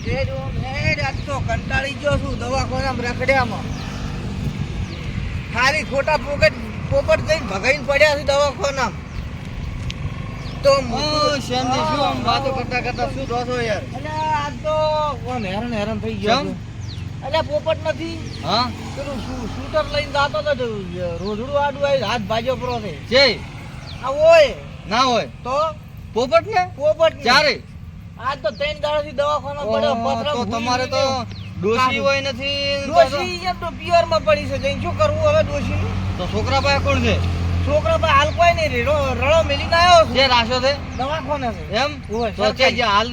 આજ તો કંટાળી ગયો છું દવાખાનામાં રખડ્યામાં. ખાલી ખોટા પોપટ જઈને ભગાઈને પડ્યા છે દવાખાનામાં. તો શ્યામજી શું આમ વાતો કરતા કરતા શું રહો છો યાર? અલ્યા આજ તો કોણ હેરાન થઈ ગયો છું. અલ્યા પોપટ નથી. હા પેલું શૂટર લઈને જાતો હતો રોજડું આડું આવી હાથ ભાજ્યો પરો છે. જય આ હોય ના હોય તો પોપટ ને પોપટ ચારે આજ તો 3 દાડાથી દવાખાના પડ્યો પથરા તો તમારે તો ડોશી હોય નથી ડોશી એમ તો પિયર માં પડી છે જઈને શું કરવું હવે ડોશી નું? તો છોકરા પાસે કોણ છે? છોકરા ભાઈ હાલ કોઈ નહીં રળો મેલીને આવ્યો જે રાશો છે દવાખાને છે એમ હોય, તો હાલ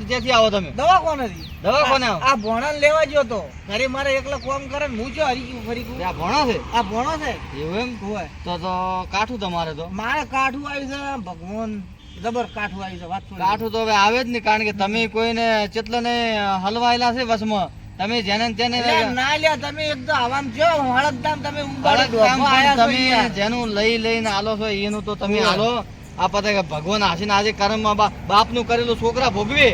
ક્યાંથી આવો તમે? દવાખાનેથી દવાખાને આવો? આ ભોણા લેવા ગયો તો ઘરે મારે એકલા કામ કરે ને હું જો હરી ગયું ફરી ગયું. આ ભણો છે આ ભોણો છે એવું એમ હોય તો કાઠું તમારે તો મારે કાઠું આવ્યું છે ભગવાન જબર કાઠું આવ્યું છે વાત છોડી. કાઠું તો હવે આવે જ નહીં કારણ કે તમે કોઈને ચેટલાને હલવાયેલા છે વસમાં તમે જેને ને તેને એટલે ના લ્યા તમે એકદમ આવામ જો હળદદામ તમે હળદ ઉંબાડી કામ દો આયા છો તમે યાર. જેનું લઈને આલો છો એનું તો તમે ઓવે. આલો આ પતે કે ભગવાન આશીને આજે કર્મમાં બાપનું કરેલું છોકરા ભોગવે.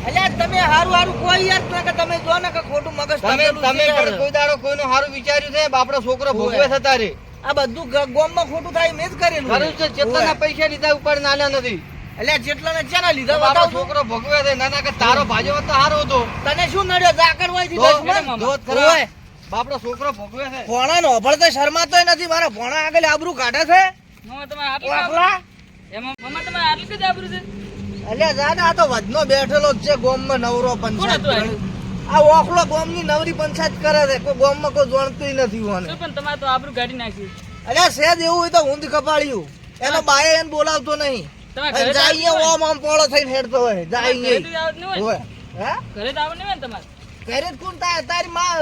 અલ્યા તમે હારું કોઈ યાર ના કે તમે જો ને કે ખોટું મગજ તમે તપેલું તમે છે યાર. કોઈ દાડો કોઈનું સારું વિચાર્યું છે બાપડો છોકરો ભોગવે થતા રે આ બધું ગોમમાં ખોટું થાય મેં જ કરેલું ખરું છે ચેતનાના પૈસા લીધા ઉપર નાલ્યા નથી અલ્યા જેટલા ને ચેના લીધા બાપડો બતાવ છોકરો ભોગવે છે નાના કે તારો ભાજો તો સારો હતો તને શું નડ્યો જાકર હોય થી દોત 10 માં દોત ખરા. ઓય. બાપડો છોકરો ભોગવે છે ભોણા નો ભળતો શરમાતોય નથી મારા ભોણા આગળ આબરૂ કાઢે છે મામા તમારે આટલું ઓખલા એમાં મામા તમારે આટલું કદ આબરૂ છે? અલ્યા જાને આ તો વધનો બેઠેલો જ છે ગોમમાં નવરો પંચાયત કોણ હતું કરે. આ ઓખલો ગોમની નવરી પંચાયત કરે છે કોઈ ગોમમાં કોઈ જાણતુંય નથી મને. શું પણ તમારે તો આબરૂ કાઢી નાખી. અલ્યા સેજ એવું હોય તો ઊંધ કપાળ્યું એનો બાએ એને બોલાવતો નહીં તમારે ઘરે તો જાય આવવાનું ઓમ આમ પોળો થઈને હેડતો હોય જાય ઘરે તો આવવાનું નહીં હોય હોય હે ઘરે તો આવવાનું નહીં હોય ને તમારે. ઘરે જ કોણ તારી માં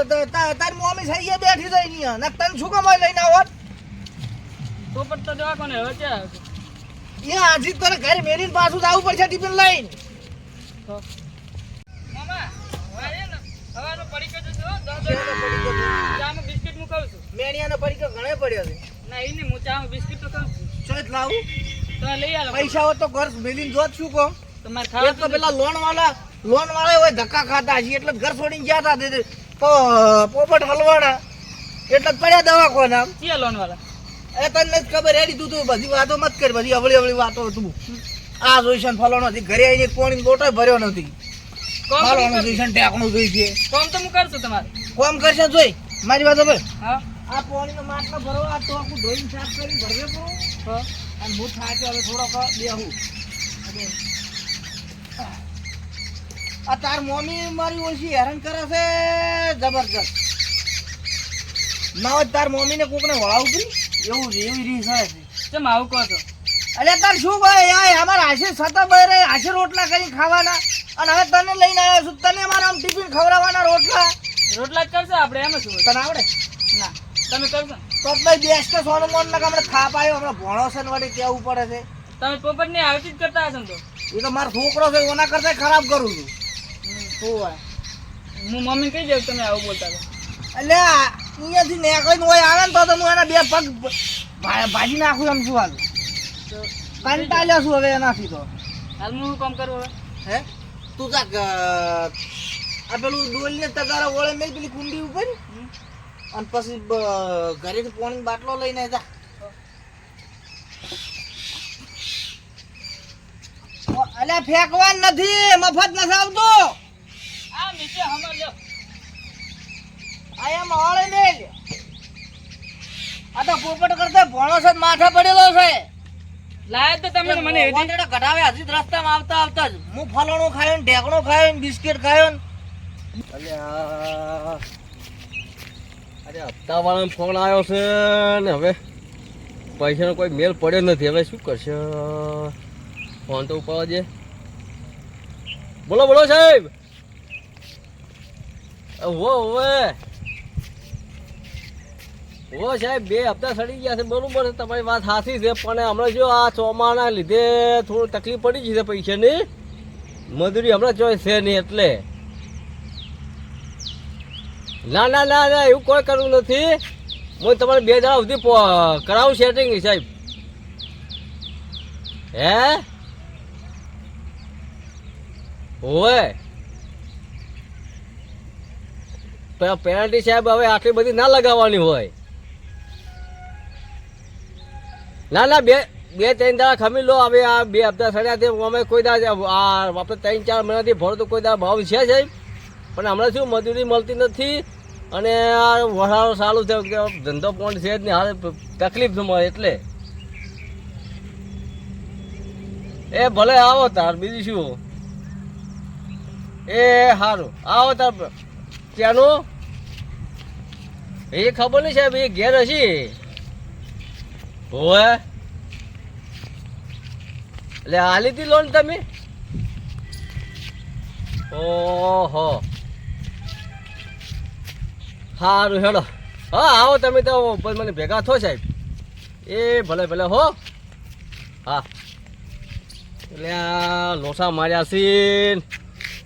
તારી મમ્મી છે એ બેઠી જાય ની ને તને શું કમાઈ લઈને આવત તો પણ તો દવાખાને હવે ક્યાં આવશે? એ આજી તને ઘરે મેરીને પાછું જવું પડશે ટિફિન લઈને તો મામા હવે ને હવાનો પડીકો જશે હો, દસ શેનો પડીકો છે? ચામાં બિસ્કિટ હું ખાઉં છું. મેણિયાનો પડીકો ઘણે પડ્યો છે ના એ નહીં હું ચામાં બિસ્કિટ તો ખાઉં છું. ચોઈત લાવું તમે લઈ આવો પૈસા હોય તો ઘર મેલીને જોત શું કહો તમારે એક ખાવા તો પેલા લોન વાળા હોય ધક્કા ખાતા હશે એટલે જ ઘર છોડીને ગયા હતા તે પોપટ હલવાના એટલે જ પડ્યા દવાખાના ક્યાં લોન વાળા? એ તને નથી ખબર હેડી તું બધી વાતો મત કર બધી અવળી વાતો તું આ જોઈશન ફલાણો નથી ઘરે આવીને પાણી બોટલ ભર્યો નથી કોમ તો ફલાણો હું કરું. જોઈશન ટેકણું જોઈ છે કોમ તો હું કરું છું તમારે. કોમ કરશે જોઈ મારી વાત હવે હા આ પાણીનો માટલો ભરો આ તો આખું ધોઈને સાફ કરીને ભરવે પડો હા અને હું થાકે હવે થોડોક બેહું આ તાર મમ્મી મારી ઓછી હેરાન કરે છે જબરજસ્ત ના હોય તાર મમ્મીને કોકને વળાવું છું એવું છે એવી રીત છે કેમ આવું કહો છો? અરે તાર શું ભાઈ યાર અમારા હાશે સતા બરે હાશે રોટલા કરી ખાવાના અને હવે તને લઈને આવ્યો છું તને અમારા આમ ટિફિન ખવડાવવાના રોટલા રોટલા જ કરશે આપણે એમ શું હોય? તને આવડે ના તમે કરશો ને? તો ભાઈ બેસ કે સોનું મોન ના હમણાં થાપ આવ્યો હમણાં ભણો છે ને વળી કેવું પડે છે તમે પોપટ ની આવતી જ કરતા હશો ને તો. એ તો મારો છોકરો છે એના કરતા ખરાબ કરું છું શું હોય હું મમ્મી કહી દઉં તમે આવું બોલતા હતા. એટલે અહીંયાથી નીકળીને હોય આવે ને તો હું એના બે પગ ભાજી નાખું એમ શું હાલ તો કંટાળ્યો છું હવે એનાથી તો હાલ હું કામ કરું હવે? હે તું કાક આ પેલું ડોલને તગારા વળે મેં પેલી કુંડી ઉપર અને પછી ઘરેથી પાણી બાટલો લઈને જા અલ્યા ફેંકવા નથી મફત નથી આવતો આ નીચે હમણાં લ્યો. આયા માળે મેલ આ તો પોપટ કરતા ભણો છે ને માથા પડેલો છે લાયા તો તમે ને મને એવી મને ઘટાવે હજી જ રસ્તામાં આવતા જ હું ફલાણું ખાયો ને ઢેકણું ખાયો ને બિસ્કિટ ખાયો ને અરે હપ્તા વાળાનો ફોન આવ્યો છે ને હવે પૈસાનો કોઈ મેલ પડ્યો નથી હવે શું કરશે ફોન તો ઉપાડવા દે બોલો બોલો સાહેબ ઓ સાહેબ 2 હપ્તા સડી ગયા છે બરોબર છે તમારી વાત સાચી છે પણ હમણાં જો આ ચોમાના લીધે થોડું તકલીફ પડી ગઈ છે પૈસાની મજૂરી હમણાં ચોઈસ છે નહીં એટલે ના ના ના ના એવું કોઈ કરવું નથી હું તમારે 2 દાડા સુધી કરાવું સેટિંગ સાહેબ હે ઓય પેનલ્ટી સાહેબ હવે આટલી બધી ના લગાવવાની હોય. ના ના, બે ત્રણ દાડા ખમી લો. હવે આ 2 હપ્તા સડ્યા છે અમે કોઈ દાડા આ આપણે 3-4 મહિનાથી ભરો તો કોઈ દાડા ભાવ છે સાહેબ. પણ હમણાં શું મજૂરી મળતી નથી અને આ વહાળો ચાલુ છે, ધંધો પણ છે જ નહીં, હાલ તકલીફ છે મળે એટલે. એ ભલે આવો તાર, બીજું શું. એ સારું, આવો તાર. ત્યાંનું એ ખબર નહીં સાહેબ, એ ઘેર હશી હોય એટલે હાલી હતી લોન તમે? ઓહો, સારું હેડો. હા આવો તમે તો મને ભેગા થો સાહેબ. એ ભલે ભલે હો. હા એટલે આ લોસા માર્યા છે.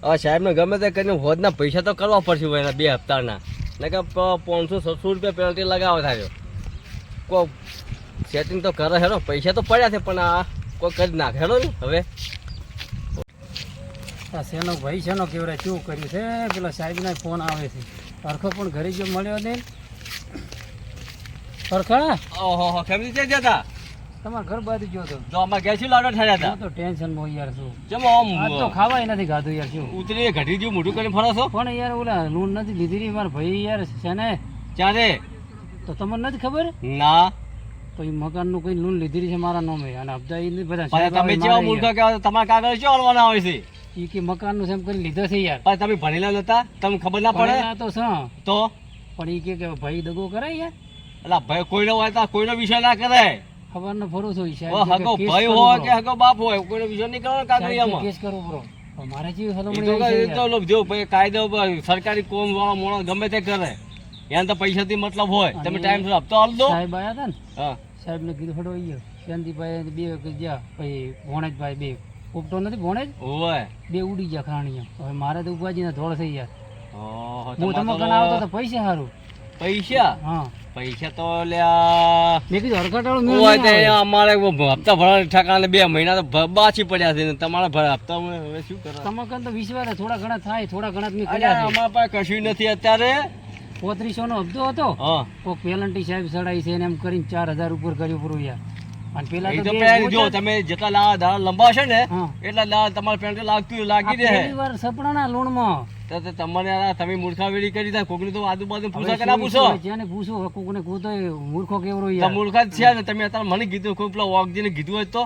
હવે સાહેબને ગમે તે કરીને હોદના પૈસા તો કરવા પડશે એના 2 હપ્તાના. ને કે 500-600 રૂપિયા પેનલ્ટી લગાવો થાય. કોઈ સેટિંગ તો કરે હેડો, પૈસા તો પડ્યા છે પણ આ કોઈ કરી નાખે હેડો ને હવે. શેનો ભાઈ શેનો કેવડે શું કર્યું છે, પેલા સાહેબના ફોન આવે છે. હરખો પણ ઘરે જો મળ્યો ને હરખા. ઓહો, કેમ રીતે જતા? તમારા ઘર બાજુ ગયો તો. તો આમાં ગેસ લાડો ઠર્યા હતા. હું તો ટેન્શનમાં યાર છું. ચમો આમ આજ તો ખાવાય નથી ખાધું યાર. શું ઉતરી ઘટી જેવું મોઢું કરીને ફરો છો? પણ યાર ઓલા લૂણ નથી લીધી રહી મારા ભાઈ યાર છે ને. ક્યારે? તો તમને નથી ખબર? ના. તો એ મકાનનું કઈ લૂણ લીધી રહી છે મારા નામે અને હપ્તા એ બધા પણ તમે જેવા મૂર્ખા કહેવા તમારા કાગળ શું હલવાના હોય છે? એ કે મકાનનું છે એમ કરી લીધો છે યાર. પણ તમે ભણેલા નતા, તમને ખબર ના પડે? ભણેલા તો છે તો પણ એ કે ભાઈ દગો કરાય યાર. એટલે ભાઈ કોઈનો હોય તો કોઈનો વિષય ના કરે. ખબર ન ફરું છું હગો ભાઈ હોય કે હગો બાપ હોય, કોઈનો વિષય નહીં કરવાનો કાગળિયામાં. કેસ કરવો પડો. મારે જેવી એ હલમણી તો જો ભાઈ કાયદો સરકારી કોમ વાળો મોણો ગમે તે કરે, એને તો પૈસાથી મતલબ હોય. તમે ટાઈમ હપ્તો હાલ દો. સાહેબ આયા હતા ને, હા સાહેબને કીધું હડો અહીંયા શાંતિભાઈ 2 વખત ગયા, પછી ભોણેજભાઈ 2 ઉપટો નથી ભોણેજ હોય 2 ઉડી ગયા ખાણીયા. હવે મારે તો ઉપાજીને ધોળ થઈ યાર. ઓહો, હું તમે કને આવતો તો પૈસા સારું. પૈસા હા પૈસા તો લ્યા મેં કીધું હરકટાળો હોય તો અમારે હપ્તા ભરવાના ઠેકાણે 2 મહિના તો બાચી પડ્યા છે ને તમારા હપ્તા હવે શું કરે? તમે કને તો વિશ્વાસ થોડા ઘણા થાય, થોડા ઘણા મેં કર્યા છે. અમારા પાસે કશું નથી અત્યારે. 3500 નો હપ્તો હતો. હા કોક પેલન્ટી સાહેબ સડાઈ છે ને એમ કરીને 4000 ઉપર કર્યું પૂરું યાર. અને પેલા એ તો તો બે પેલા જો બોચા- તમે જેટલા દાડા લંબા છે ને હા. એટલા દાડા તમારે પેન્ટે લાગી આ દે. પહેલી વાર સપનાના લૂણમાં. તો તમારે તમે મૂર્ખાવેડી કરી દે. કોકને તો આજુબાજુ પૂછો હવે કે ના શું પૂછો? છે, જેને પૂછો કોકને કૂતો મૂર્ખો કેવરો તો યાર. મૂર્ખા જ છે ને. તમે અત્યારે મને કીધું કોઈ પેલા વાઘજીને કીધું હોય તો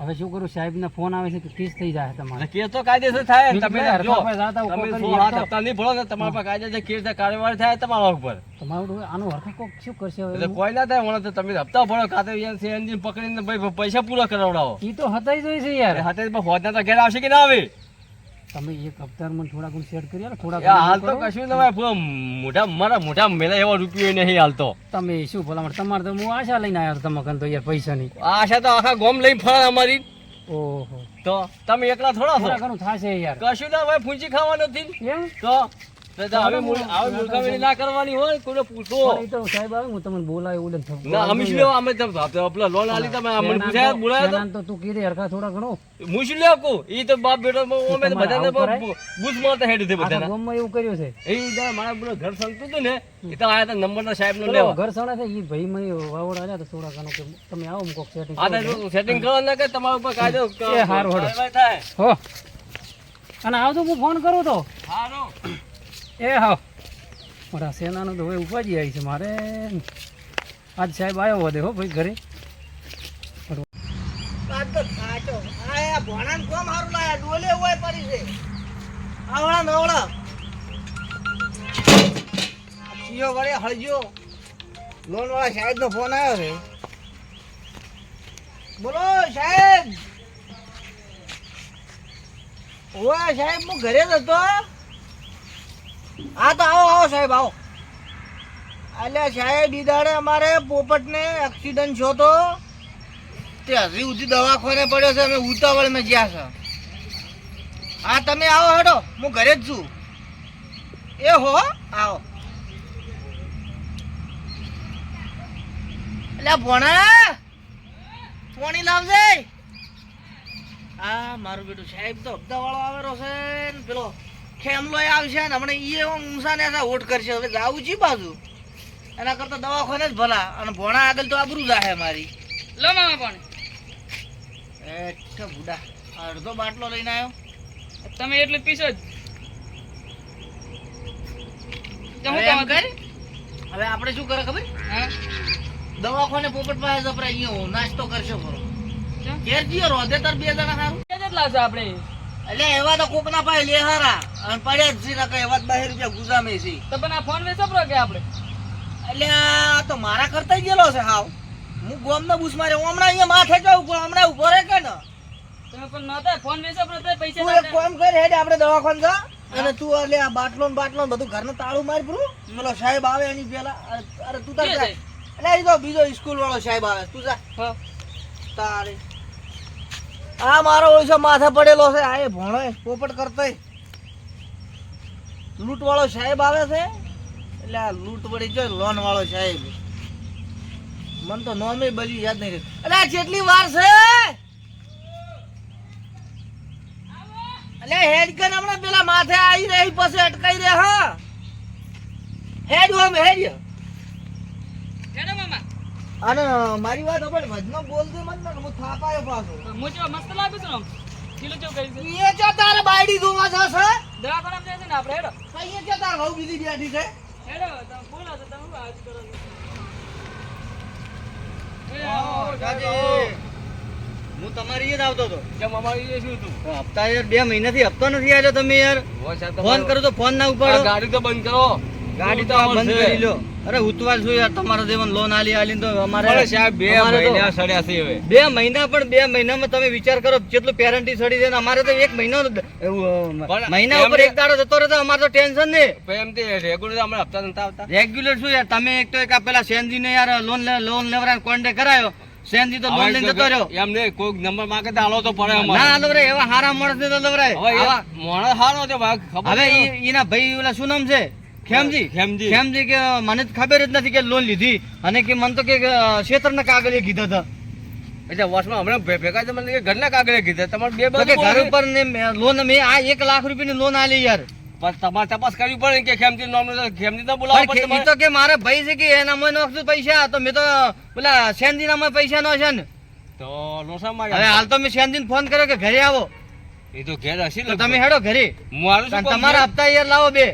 હવે શું કરું, સાહેબ ના ફોન આવે છે કે કેસ થઈ જાય તમારે. કેસ તો કાયદેસર થાય. બીજું તમે બધા જો હરખા પાસે જાતા હોય, તમે કોક 16 કરી હપ્તા નહીં ભરો ને તમારા પાસે કાયદેસર કેસ કાર્યવાહી થાય તમારા ઉપર. તમારું આનું હરખા કોક શું કરશે હવે? એટલે કોઈ ના થાય. મને તો તમે હપ્તા ભરો કાતે એન્જિન પકડીને ભાઈ પૈસા પૂરા કરાવડાવો. ઈ તો હતાઈ જોઈ છે યાર. હાથે હોદના તો ઘેર આવશે કે ના આવે? તમે એક હપ્તામાં થોડા ગુણ સેટ કરી આલો, થોડા એ હાલ ઘણા તો કરો. કશું ના હોય. પૂરો મારા મોઢા મેલા એવા રૂપિયો નહીં હાલતો. તમે શું ભલામણ, તમારે તો હું આશા લઈને આવ્યો તમે કન તો યાર પૈસાની. આશા તો આખા ગોમ લઈને ફરે અમારી. ઓહો, તો તમે એકલા થોડા થોડા છો? ઘણું થશે યાર. કશું ના હોય. પૂંચી ખાવા નથી એમ તો હવે મૂર્ખાવેડી ના કરવાની હોય. કોઈને પૂછો પણ ઈ તો સાહેબ આવે હું તમને બોલાય ઓલે ના. અમે શું લેવા? અમે પેલા લોન આલી તમે અમને પૂછાય બોલાયા તો તું કીધે હરખા થોડા ઘણો. તો હું શું લેવા કહું? એ તો બાપ બેટો અમે તો બધાને આવું કરાય? બૂસ મારતા હેડ છે આખા બધાને. ગામમાં એવું કર્યું છે. એ મારા પેલો ઘર સંગતું હતું ને, એ તો આયા હતા નંબરના સાહેબ નો પેલો લેવા. ઘર સણે છે ઈ ભાઈ મને વાવડ આવ્યા તો થોડા ઘણો કે તમે આવો હું કોક સેટિંગ આ તો સેટિંગ કરવા ના કે તમારા ઉપર કાયદો એ હારું હેડો. કાર્યવાહી થાય. હો અને આવજો હું ફોન કરું તો. હારું. એ હા મારા સેનાનો તો હવે ઉપાજી આવી છે મારે. આજ સાહેબ આવ્યો વધે હો ભાઈ ઘરે. આ તો સાચો. આ ભણાને કોમ હારું લાયા, ડોલે હોય પડી છે. આવડા નવડા. ચિયો વળે હળજો. લોન વાળા સાહેબ નો ફોન આવ્યો છે. બોલો સાહેબ. ઓય સાહેબ હું ઘરે જ હતો. હા તો આવો સાહેબ આવો. અલ્યા સાહેબ ઈ દાડે અમારે પોપટને એક્સિડન્ટ થયો તો તે હજી સુધી દવાખાને પડ્યો છે. અમે ઉતાવળમાં જ્યાં છે. હા તમે આવો હેડો, હું ઘરે જ છું. એ હો આવો. એટલે ભોણા પાણી લાવજે. હા મારું બેટું સાહેબ તો હપ્તા વાળો આવેલો છે ને પેલો ખેમલો આવશે ને હમણાં ઈ એવો ઊંસા ને એના ઓટ કરશે. હવે જાવું છે બાજુ એના કરતા દવાખાને જ ભલા, અને ભોણા આગળ તો આબરૂ જાહે મારી. લો મામા પાણી. એ બુડા અડધો બાટલો લઈને આવ્યો. તમે એટલું જ પીશો જ. તો હું હવે એમ કહું કર, હવે આપણે શું કરે ખબર? હા દવાખાને પોપટ પાસે જપરા અહીંયા નાસ્તો કરશે ખરો. ચમ? ઘેર જીઓ રોધે તાર 2 જણા સારું. કેટલા લાવશો આપણે? એટલે એવા તો કોકના પાસે લે હારા અને પડ્યા જ છે નકર એવા જ 12 રૂપિયા ગુજામે છે. તો પણ આ ફોન વેચો કે આપણે? એટલે આ તો મારા કરતા ગયેલો છે હાવ. હું ગોમનો બૂસ મારે હમણાં અહીંયા માથે જાઉં પણ હમણાં ઉભો રહે કે ને. તમે પણ નહોતા ફોન વેચો તો પૈસા તું એક કામ કર હેડ આપણે દવાખાને જા અને તું એટલે આ બાટલો ને બધું ઘરનું તાળું મારી પૂરું. પેલો સાહેબ આવે એની પેલા અરે તું તાર જા. એટલે એ તો બીજો સ્કૂલ વાળો સાહેબ આવે, તું જા હા તારે. આ મારો ઓળશો માથે પડેલો છે. આ એ ભણો પોપટ કરતો લૂંટ વાળો સાહેબ આવે છે. એટલે આ લૂંટ વળી જો લોન વાળો સાહેબ. મને તો નોમે બધી યાદ નહીં રહી. એટલે આ જેટલી વાર છે એટલે હેડ કર હમણાં પેલા માથે આવી રહી પછી અટકાઈ રે. હા હેડ હોમ હેડ. હેડો મામા. અને મારી વાત આપણે વજનો બોલજો મત ને હું થાપાયો પાછો. હું જો મસ્ત લાગુ છું આમ. કિલો કેવું કરી છે? એ જો તારે બાયડી જોવા જશે દવાખાના જશે ને આપણે હેડો. અહીંયા જો તાર વહુ બીજી બેઠી છે. હેડો તમે બોલો તો તમે આજ કરો છો. હું તમારી જ આવતો હતો. કેમ અમારી એ શું હતું? હપ્તા યાર 2 મહિનાથી હપ્તો નથી આવ્યો તમે યાર. ફોન કરો તો ફોન ના આ ઉપાડો. ગાડી તો બંધ કરો. ગાડી તો આ બંધ કરી લો. અરે ઉતવાર શું યાર તમારો જેવન લોન આલી તો અમારે અરે સાહેબ 2 અમારે તો મહિના સડ્યા છે હવે. 2 મહિના પણ 2 મહિનામાં તમે વિચાર કરો કેટલું પેરેન્ટી સડી છે ને અમારે તો 1 મહિનો મહિના ઉપર એમને- 1 દાડો જતો રહે તો અમારે તો ટેન્શન ને. એમ તે રેગ્યુલર અમારે હપ્તા નતા આવતા. રેગ્યુલર શું યાર તમે એક તો એક આ પેલા સેનજી ને યાર લોન લેવરાનો કોન્ટેક્ટ કરાયો. સેનજી તો લોન લઈને જતો રહ્યો. એમ નહીં કોઈ નંબર માંગે તો આલો તો પડે ના અમારે. હાલો રે એવા હારા માણસ ને તો લવરાય. હવે એ આવા- મોણસ હારો છે ભાઈ, ખબર હવે છે? એના ભાઈ ઓલા શું નામ છે? ખેમજી. ખેમજી. ખેમજી કે મને તો ખબર જ નથી કે લોન લીધી અને કે મને તો કે ક્ષેત્રના કાગળે કીધા હતા. એટલે વર્ષમાં હમણાં ભેગા છે મને કે ઘરના કાગળે કીધા તમારે બે તો કે બાજુ ઘર ઉપર ને લોન મેં આ 1 લાખ રૂપિયાની લોન આલી યાર. પણ તમારે તપાસ કરવી પડે ને કે ખેમજી નામ ખેમજી તો બોલાવો પણ પડે ઈ તો કે મારા ભાઈ છે કે એના માં નાખશું પૈસા તો મેં તો પેલા સેનજી નામાં પૈસા નો છે ને. તો લોસા હવે માર્યા. હાલ તો મેં સેનજીને ફોન કર્યો કે ઘરે આવો એ તો ઘેર હશે તો તમે હેડો ઘરે. મારું શું કામ તમારા હપ્તા યાર લાવો 2.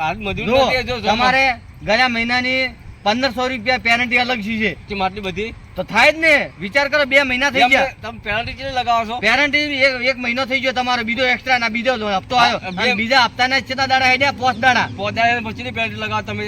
હાલ મજૂર જો નથી જો તમારે ગયા મહિનાની 1500 રૂપિયા પેનલ્ટી અલગ છે આટલી બધી તો થાય જ ને. વિચાર કરો 2 મહિના થઈ ગયા. તમે પેનલ્ટી કેટલી લગાવો છો? પેરેન્ટી એક મહિનો થઈ ગયો તમારો બીજો એક્સ્ટ્રા ના બીજો હપ્તો આવ્યો બે- અને બીજા હપ્તાના કેટલા દાડા હેડ્યા 5 દાડા. પોદાય પછી પેનલ્ટી લગાવો તમે.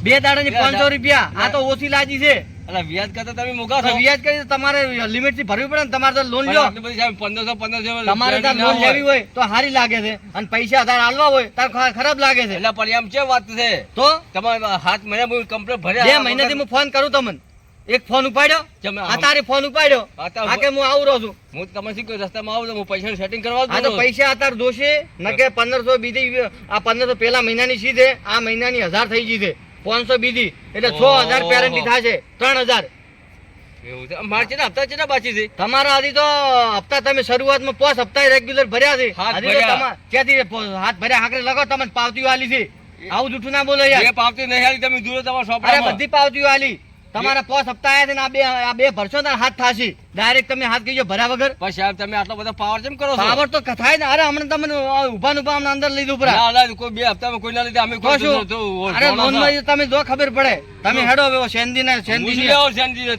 2 દાડાની 500 રૂપિયા આ તો ઓછી લાજી છે. એટલે વ્યાજ કરતા તમે મોગા તો છો. વ્યાજ કરી તમારે લિમિટ થી ભરવી પડે ને. તમારે તો લોન લ્યો આટલી બધી સાહેબ 1500 તમારે તો લોન લેવી હોય તો સારી લાગે છે અને પૈસા તાર હાલવા હોય તાર ખરાબ લાગે છે. એટલે પણ એમ છે વાત છે તો તમારે 7 મહિના કમ્પ્લીટ ભર્યા 2 મહિનાથી હું ફોન કરું તમને. એક ફોન ઉપાડ્યો તમે આ તારે ફોન ઉપાડ્યો આ તો- આ કે હું આવું રહું છું. હું તમે શું કહ્યું રસ્તામાં આવું તો હું પૈસાનું સેટિંગ કરવા આ તો પૈસા અત્યારે દોશે ન કે 1500 બીજી આ 1500 પેલા મહિનાની સીધે આ મહિનાની 1000 થઈ ગઈ છે 500 બીજી એટલે 6000 પેરેન્ટી થશે 3000. એવું છે મારે છે ને હપ્તા કેટલા બાકી છે? તમારા હજી તો હપ્તા તમે શરૂઆતમાં 5 હપ્તા રેગ્યુલર ભર્યા છે. હાથ હજી તો ભર્યા. ક્યાંથી હાથ ભર્યા હાકરે લગાવો તમને પાવતીઓ આલી છે. આવું જૂઠું ના બોલો યાર. જે પાવતી નહીં આલી તમે દૂર તમારા અરે શોપમાં. બધી પાવતીઓ આલી. તમારા 5 હપ્તા આયા છે ને આ બે ભરશો ને હાથ થાશે. ડાયરેક્ટ તમે હાથ કહીજો ભર્યા વગર. પણ સાહેબ તમે આટલો બધો પાવર કેમ કરો છો? પાવર તો થાય ને. અરે હમણાં તમને ઉભા ને ઉભા હમણાં અંદર લઈ દઉં પરા. ના, ના, કોઈ બે હપ્તામાં કોઈ ના લીધે અમે તો કોઈ શું? અરે લોન માં તમે જો ખબર પડે. તમે હેડો હવે સેન્ડી ને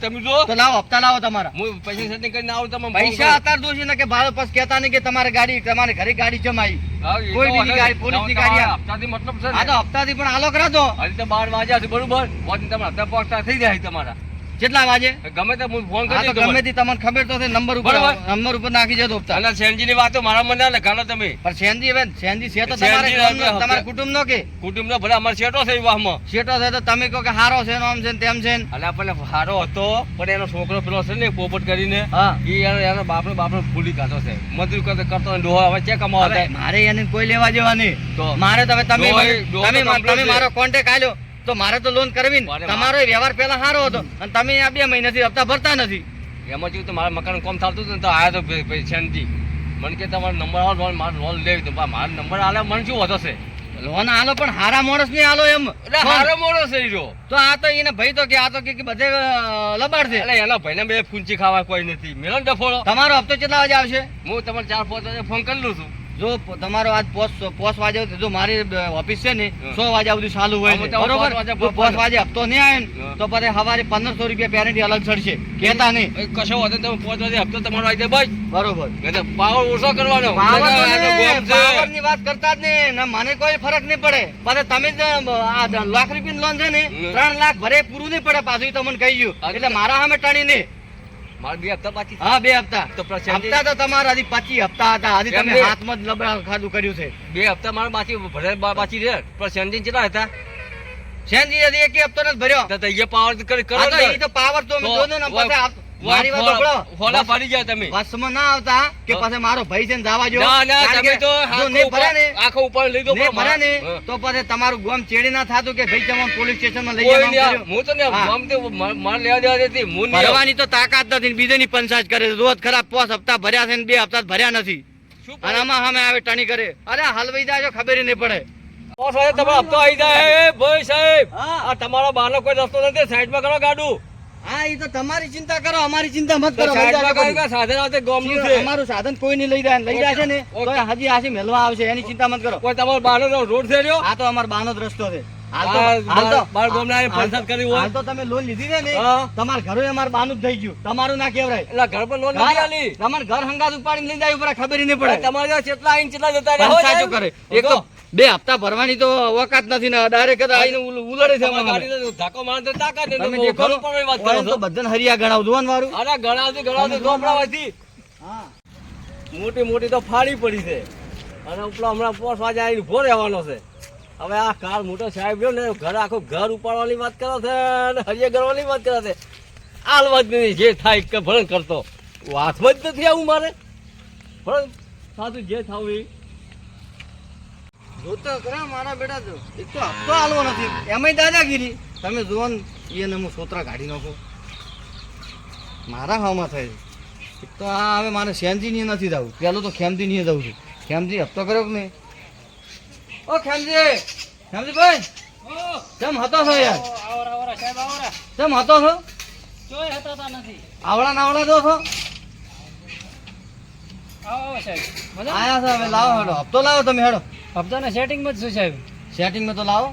તમે જો તો લાવો હપ્તા લાવો તમારા. હું પૈસા સેટિંગ કરીને આવું તમે પૈસા અત્યારે દોશી ને કે ભાડો પાસ કહેતા નહીં કે તમારે ગાડી તમારે ઘરે ગાડી જમાઈ. કોઈ બીજી ગાડી, પોલીસની ગાડી આવે. હપ્તાથી મતલબ છે આ તો હપ્તાથી પણ આલો કરા દો. હજી તો 12 વાગ્યા છે બરોબર પછી તમે હપ્તા પહોંચતા થઈ જાય તમારા કેટલા વાગે? ગમે તે હું ફોન હા કરી તો ગમે તે તમને ખબર તો છે નંબર ઉપર બરાબર. નંબર ઉપર નાખી જતો હપ્તા. અને સેનજી ની વાતો મારા મને ના લખાડો તમે પણ સેન્ડી હવે સેન્ડી છે તો સેન્ડી તમારે હપ્તા- તમારા કુટુંબ નો કે કુટુંબ નો ભલે અમારે શેટો છે વિવાહમાં શેટો છે તો તમે કહો કે હારો છે ને આમ છે ને તેમ છે ને. અને આપણને હારો હતો પણ એનો છોકરો પેલો છે ને પોપટ કરીને હા એનો બાપનો ભૂલી કાઢો છે મજૂરી કરતો ડોહો હવે ચેક કમાવા હવે થાય મારે એને કોઈ લેવા જેવા નહીં. તો મારે તો હવે તમે ડોહો- ડોહો તો તમે complete તમે છે. મારો કોન્ટેક્ટ આલ્યો તો મારે તો લોન કરવી ને. મારે તમારો વ્યવહાર પહેલા સારો હતો અને તમે આ 2 મહિનાથી હપ્તા ભરતા નથી. એમાં જેવું તો મારા મકાન કોમ થતું હતું ને તો આયા તો સેનજી મને કે તમારો નંબર આવો મારે લોન લેવી તો મારો નંબર આલે મને શું વધો છે લોન આલો પણ હારા માણસ ને આલો એમ એટલે હારો મોડો છે ઈ રહ્યો. તો આ તો એને ભાઈ તો કે આ તો કે બધે લબાડ છે. એટલે એના ભાઈને બે ફૂંચી ખાવા કોઈ નથી મેલો ને ડફોળો. તમારો હપ્તો કેટલા વાગે આવશે? હું તમારે 4-5 વાગે ફોન કરી લઉં છું. જો તમારો આજ પોસ્ટ વાગે જો મારી ઓફિસ છે ને 100 વાગ્યા સુધી ચાલુ હોય છે, અમે તો બરોબર? 5 વાગે જો પોસ્ટ વાગે હપ્તો નહીં આવે ને હા. તો પછી સવારે 1500 રૂપિયા પેરેન્ટી અલગ ચડશે, કહેતા નહીં. એ કશો વધે તમે 5 વાગે હપ્તો તમારો આવી જાય ભાઈ. બરોબર. એટલે પાવર ઓછો કરવાનો. પાવરની વાત કરતા જ નહીં ને, મને કોઈ ફરક નહીં પડે. પણ તમે જ આ લાખ રૂપિયાની લોન છે ને 3 લાખ ભરે પૂરું નહીં પડે પાછું, ઈ તો મને કહી ગયું. એટલે મારા સામે ટણી નહીં. મારે 2 હપ્તા બાકી છે. હા 2 હપ્તા. તો પછી હપ્તા તો તમારા હજી 25 હપ્તા હતા. હજી કેમ તમે બે? હાથમાં જ લબડા ખાધું કર્યું છે. 2 હપ્તા મારા બાકી ભરે બાકી રહે પણ સેન્ડિંગ કેટલા હતા શેનજી હજી એક હપ્તો નથી ભર્યો. તો એ પાવર કરો હા તો ને. ઈ તો પાવર તો મેં તો જોયો ને પછી મારી વાત સાંભળો. હોલા પાડી ગયા તમે. વશમાં ના આવતા કે પછી મારો ભાઈ છે ને જવા જો. ના ના કારણ તમે કે તો જો નહીં ભરે ને આખો ઉપર લઈ દો નહીં ભરે ને હા. તો પછી તમારું ગોમ ચેડી ના થાતું કે ભાઈ તમે પોલીસ સ્ટેશનમાં લઈ કોઈ જવાનું નહીં કર્યું. હું તો ને હા. ગમતે મારે લેવા દેવા દેતી હું નહીં ભરવાની તો તાકાત નથી, બીજાની પંચાયત કરે છે. રોજ ખરાબ 5 હપ્તા ભર્યા છે ને 2 હપ્તા ભર્યા નથી. શું અને આમાં સામે આવે ટણી કરે. અરે હલવાઈ જાય ખબર નહીં પડે. બોસ હવે તમારો હપ્તો આવી જાય એ ભાઈ સાહેબ હા. આ તમારો બહારનો કોઈ રસ્તો નથી સાઈડમાં કરો ગાડું હા એ તો તમારી ચિંતા કરો, અમારી ચિંતા મત તો કરો. સાઈડમાં કરો કે સાધન આવતે ગોમનું છે અમારું સાધન કોઈ નહીં લઈ જાય, લઈ જાય છે ને ઓકે. તો હજી આસી મેલવા આવશે, એની ચિંતા મત કરો. કોઈ તમારો બહારનો રોડ છે રહ્યો આ તો અમારો બાનો જ રસ્તો છે. બાર ગોમના પંચાયત કરી હોય. હાલ તો તમે લોન લીધી છે ને હા. તમારા ઘરે અમારું બાનું જ થઈ ગયું, તમારું ના કેવરાય. એટલે ઘર પર લોન નથી આલી તમારે ઘર હંગાત ઉપાડીને લઈ જાય ઉપર ખબર નહીં પડે. તમારે જો કેટલા ઇંચ કેટલા જતા રહ્યા હોય સાચું કરે. એક તો 2 હપ્તા ભરવાની તો ઓકાત નથી ને ડાયરેક્ટ આવીને ઉલડે છે અમારા ગાડી. ગાડીને ધક્કો મારે તો તાકાત નથી. તમે બહુ જે કરો ઘર ઉપર વાત કરો તો છો. બધાને હરિયા ગણાવ જોવાનું વારું. અરે ગણાવતી ધોપડાવાથી હા મોટી મોટી તો ફાડી પડી છે અને ઉપલા હમણાં 5 વાગે આવીને ઉભો રહેવાનો છે. હવે આ કાર મોટો સાહેબ રહ્યો ને ઘર આખું ઘર ઉપાડવાની વાત કરે છે અને હરિયા કરવાની વાત કરે છે. આલવા જ નહીં, જે થાય કે ભરણ કરતો હાથમાં જ નથી આવું મારે ભરણ સાચું જે થવું એ જોતો ખરા મારા બેટા જો એક તો હપ્તો આલવો નથી, એમાંય દાદાગીરી. તમે જુઓ ને એને હું સોતરા કાઢી નાખું મારા હાવમાં થાય છે. એક તો આ હવે મારે શ્યામજી ની નથી જવું, પેલું તો ખેમજી ની જવું છું. ખેમજી હપ્તો કર્યો કે નહીં? ઓ ખેમજી, ખેમજી ભાઈ કેમ હતો છો યાર? આવરા આવરા સાહેબ આવરા કેમ હતો છો? ચોય હતા તા નથી. આવડા નાવડા દો છો? આવો આવો સાહેબ મજા આયા છો હવે લાવો હેડો હપ્તો લાવો તમે હેડો. હપ્તાના સેટિંગમાં જ છું સાહેબ. સેટિંગમાં તો લાવો.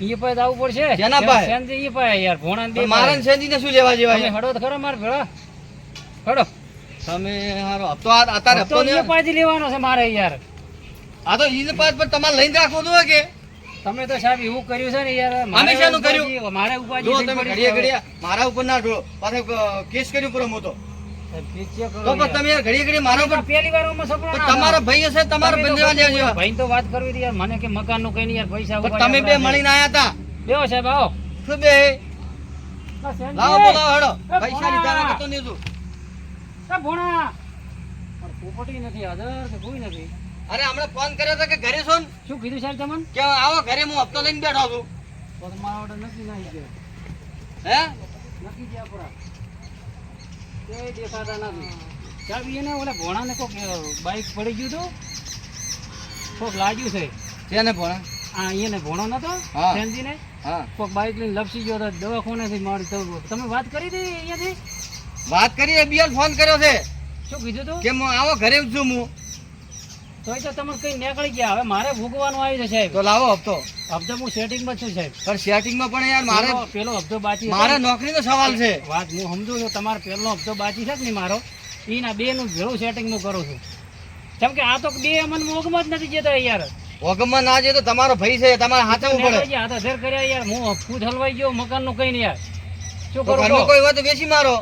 ઈ પાસે આવવું પડશે. શેના પાસે? સેન્જી ઈ પાસે યાર ભોણા બે મારા ને શ્યામજી ને શું લેવા જેવા તમે છે? હડો તો ખરો માર ભેળા હડો. તમે હારો હપ્તો અત્યારે હપ્તો હપ્તો ઈ નહીં. પાસે લેવાનો છે મારે યાર. આ તો ઈ પાસ પર તમારે લઈને રાખવો જોઈએ કે તમે તો સાહેબ એવું કર્યું છે ને યાર. અમે શાનું કર્યું? ઉપાધિ- મારે ઉપાધિ જો થઈ તમે પડી ઘડીએ છે હવે. ઘડીએ મારા ઉપર ના ઢોળો, પાછો કેસ કર્યું પૂરો મોટો. સાહેબ, please check કરો તો પણ યાર. તમે યાર ઘડીએ ઘડીએ મારા ઉપર પહેલી વાર આમાં સપના પણ ના તમારો થાય. ભાઈ હશે, તમારો તમે તો બંનેવા લેવા જેવા. ભાઈને તો વાત કરવી હતી યાર. મને કે મકાનનું કઈ નહીં યાર પૈસા પણ ઉપાડ્યા તમે બે આપણા મળીને આયા હતા. બેહો સાહેબ આવો. શું બે? આ સેન્જી. લાવો બોલાવો હેડો. એ પૈસા ની ભોળા. તારા તો નહીં તું. એ ભોણા. પણ પોપટી નથી હાજર કે કોઈ નથી. અરે હમણાં ફોન કર્યો હતો કે ઘરે છો ને? શું કીધું સાહેબ તમને? કે આવો ઘરે હું હપ્તો લઈને બેઠો છું. તો તમારા ઓર્ડર નથી નાખી ગયો. હે? નક્કી ગયા પૂરા. તે દેખાતા નથી. સાહેબ એને ઓલા ભોણાને કોક બાઈક પડી ગયું હતું. કોક લાગ્યું છે. શેને ભોળા? આ એને ભોણો નતો હા. સેન્જીને હા કોક બાઈક લઈને લપસી ગયો તો દવાખાનેથી મારી તો તમે વાત કરી હતી અહીંયાથી? વાત કરી બીએલ ફોન કર્યો છે શું કીધું તું? કે હું આવો ઘરે જ છું હું. તોય તો તમે કઈ નીકળી ગયા. હવે મારે ભોગવાનું આવ્યું છે સાહેબ. તો લાવો હપ્તો. હપ્તો હું સેટિંગમાં જ છું સાહેબ. પણ સેટિંગમાં પણ યાર મારે પેલો હપ્તો બાકી હતો. મારે નોકરીનો સવાલ છે. વાત હું સમજુ છું. તમારો પહેલો હપ્તો બાકી છે કે નહીં મારો એના બે નું ભેળું સેટિંગ હું કરું છું. કેમ કે આ તો બે અમને મોગમાં જ નથી જતા યાર. વગમમાં ના જાય તો તમારો ભાઈ છે, તમારે હાચવવું પડે. નીકળી ગયા, હાથ અધેર કર્યા યાર. હું ફૂટ હલવાઈ ગયો મકાન નું કઈ નહીં યાર. શું તો કરું ઘરમાં કહો? કોઈ હોય તો વેચી મારો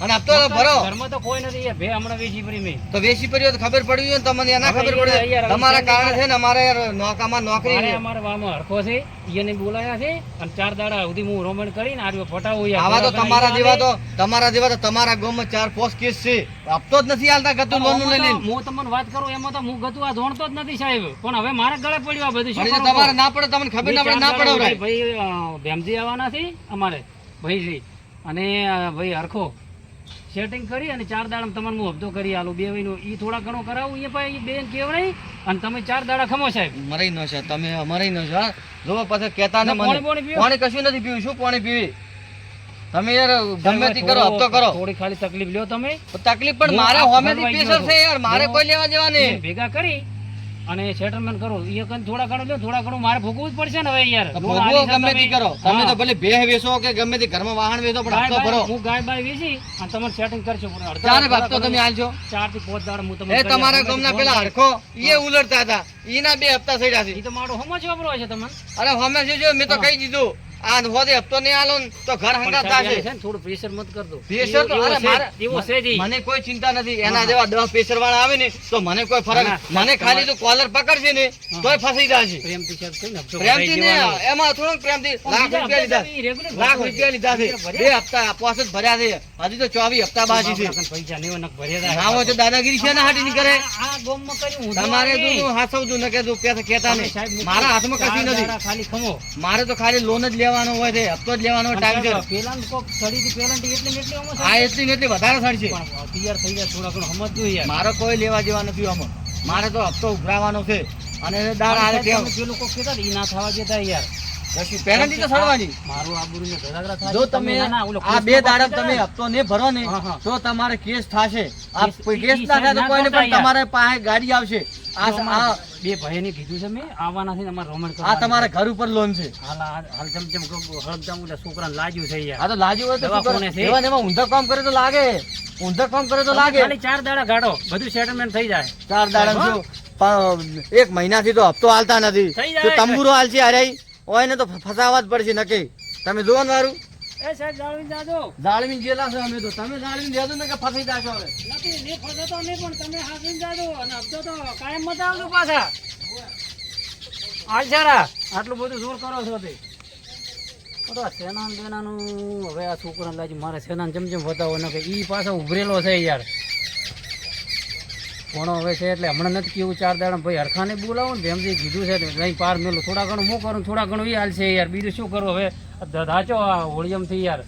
અને હપ્તો ભરો. ઘરમાં તો કોઈ નથી યાર. બે હમણાં વેચી પડી મેં. તો વેચી પડ્યો તો ખબર પડી હોય ને તમને એના હવે ખબર યાર, પડે. યાર, તમારા હવે કારણે છે ને અમારે યાર નોકામાં નોકરી મારે છે. અમારા વામાં હરખો છે એને બોલાયા છે અને 4 દાડા સુધી હું રોમણ કરીને આર્યો ફટાવું યાર. આવા તો ઘોડા તમારા ઘોડા જેવા તો તમારા ગામમાં 4-5 કેસ છે. હપ્તો જ નથી હાલતા ગતું લોન લઈ લઈને. હું તમને વાત કરું એમાં તો હું ગતું આ ધોણતો જ નથી સાહેબ. પણ હવે મારે ગળે પડ્યું આ બધું. શું પણ એ તો કરું તમારે કહો? ના પડે, તમને ખબર ના પડે, ના પડે ભાઈ ભાઈ. ભાઈ ભેમજી આવવાના છે અમારે ભાઈ છે અને ભાઈ હરખો સેટિંગ કરી અને 4 દાડા તમારે હું હપ્તો કરી આલું બે વહીનો એ થોડા ઘણો કરાવું એ પછી બેન કેવડાય અને તમે 4 દાડા ખમો સાહેબ. મરાઈ ન છે તમે અમારી ન છે જો પછી કહેતા ને મને પાણી પીવો? પાણી કશું નથી પીવું શું પાણી પીવી તમે યાર ગમે તે કરો હપ્તો કરો થોડી ખાલી તકલીફ લ્યો તમે તકલીફ પણ મારે હોમેથી પ્રેશર છે યાર મારે કોઈ લેવા દેવા નહીં ભેગા કરી અને સેટલમેન્ટ કરો એ કઈ થોડા ઘણું લ્યો થોડા ઘણું મારે ભોગવવું જ પડશે ને હવે યાર. ભોગવો ગમે તે કરો તમે તો ભલે ભેહ વેચો કે ગમે તે ઘરમાં વાહન વેચો પણ હપ્તો ભરો હું ગાય બાય વેચી અને તમારે સેટિંગ કરશો ચારે હપ્તો તમે આલજો 4 થી 5 દાડા હું તમને એ તમારા ગામના પેલા હરખો એ ઉલટતા હતા એના 2 હપ્તા થયા છે ઈ તો મારો હમો વાપરો છે તમને. અરે હોમે જો મેં તો કહી દીધું આ હોદે હપ્તો નહીં આલો ને તો ઘર હંગાત થશે છે ને થોડું પ્રેશર મત કર દો. પ્રેશર તો અરે મારે એવો છે જી. મને કોઈ ચિંતા નથી એના જેવા 10 પ્રેશર વાળા આવે ને તો મને કોઈ ફરક ના, મને ખાલી તો કોલર પકડશે ને તોય ફસાઈ જશે પ્રેમથી સાહેબ કઈ ને હપ્તો પ્રેમથી ને ભરાઈ દેવાનો. એમાં થોડુંક પ્રેમથી પણ લાખ બીજા રૂપિયા લીધા હપ્તા લાખ રૂપિયા લીધા છે 2 હપ્તા પોસ જ ભર્યા છે હજી તો 24 હપ્તા બાકી છે પૈસા નહીં નક ભર્યા ના હોય તો દાદાગીરી છે ને હાટી ની કરે આ ગોમમાં કર્યું હું તો તમારે નહીં. તો હાસવતું ન કે તું પૈસા કહેતા તમે નહીં સાહેબ મૂકો. મારા હાથમાં કશું 4 નથી દાડા ખાલી ખમો. મારે તો ખાલી લોન જ લેવાનો હોય છે હપ્તો જ લેવાનો હોય ટાઈમ છે પેલા કોક સડીથી પેલાથી એટલી અમો આ એટલી ને એટલી વધારે થશે પણ તૈયાર થઈ જાય થોડા ઘણું સમજવું યાર. મારો કોઈ લેવા દેવા નથી આમાં મારે તો હપ્તો ઉભરાવાનો છે અને દાળ હાલે તમે કેમ પેલું કોક કહેતા ને, ઈ ના થવા દેતા યાર. કશું પેનલ્ટી તો સડવાની મારું આબરૂને ધડાગરા થાય જો છે. તમે ના, ના, ઓલો આ કેસ 2 તો દાડા પાડી તમે દેતા હપ્તો ને ભરો ને હા, હા. તો તમારે કેસ થશે આ કેસ- કોઈ ઈ- કેસ ઈ ના થાય તો ના કોઈને કરતા પણ યાર. તમારે પાસે ગાડી આવશે આ જો આ અમારે બે ભાઈને કીધું છે મેં આવવાના છે ને અમારે રોમેન્ટ આ તમારા ઘર ઉપર લોન છે હાલ ચમચમ હળગજામ ઓલા છોકરાને લાગ્યું છે યાર. આ તો લાજુ હોય તો દવા શું કરે? કોને છે? એવા ને એમાં ઊંધા કામ કરે તો લાગે ઊંધા કામ કરે તો લાગે ખાલી 4 દાડા ગાડો બધું સેટલમેન્ટ થઈ જાય. 4 દાડા હા. શું 1 મહિનાથી તો હપ્તો હાલતા નથી થઈ તો જાય. તંબુરો હાલશે અરે હોય ને તો ફસાવા જ પડશે નક્કી તમે જોવો ને વારું એ સાહેબ જાળવીને જાજો. જાળવીને જેલા છો અમે તો તમે જાળવીને દેજો ને કે ફસાઈ જાશો હવે નથી ને ફસાતો નહીં પણ તમે હાથવીને જાજો અને હપ્તો તો કાયમ મત આવજો પાછા. હાલ સારા આટલું બધું જોર કરો છો તે સેના બેનાનું હવે આ છોકરાને લાજી મારે સેના ચમચમ બતાવો ને કે ઈ પાછો ઉભરેલો છે યાર ભણો હવે છે એટલે હમણાં નથી કેવું 4 દાડા ભાઈ હરખાને બોલાવો ને એમ જે કીધું છે ને લઈ પાર મેલો થોડા ઘણું હું કરું થોડા ઘણું એ હાલ છે યાર બીજું શું કરું હવે ધાચો આ હોળીયમથી યાર